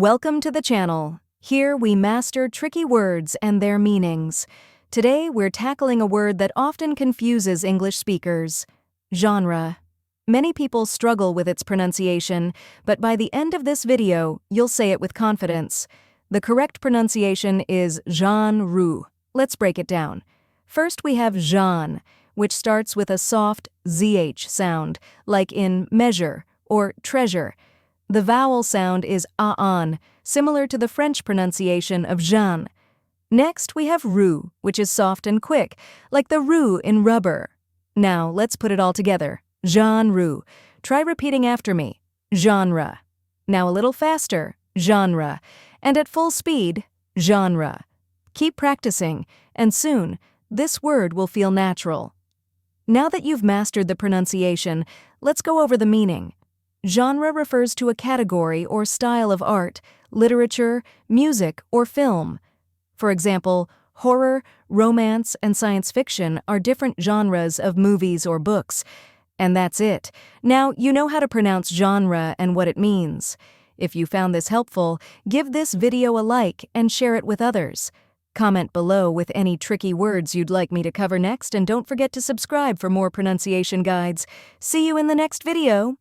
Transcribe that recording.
Welcome to the channel. Here we master tricky words and their meanings. Today we're tackling a word that often confuses English speakers: genre. Many people struggle with its pronunciation, but by the end of this video, you'll say it with confidence. The correct pronunciation is genre. Let's break it down. First we have Jean, which starts with a soft ZH sound, like in measure or treasure. The vowel sound is aan, similar to the French pronunciation of Jean. Next, we have roux, which is soft and quick, like the roux in rubber. Now, let's put it all together. Genre. Try repeating after me. Genre. Now a little faster. Genre. And at full speed. Genre. Keep practicing, and soon, this word will feel natural. Now that you've mastered the pronunciation, let's go over the meaning. Genre refers to a category or style of art, literature, music, or film. For example, horror, romance, and science fiction are different genres of movies or books. And that's it. Now you know how to pronounce genre and what it means. If you found this helpful, give this video a like and share it with others. Comment below with any tricky words you'd like me to cover next, and don't forget to subscribe for more pronunciation guides. See you in the next video!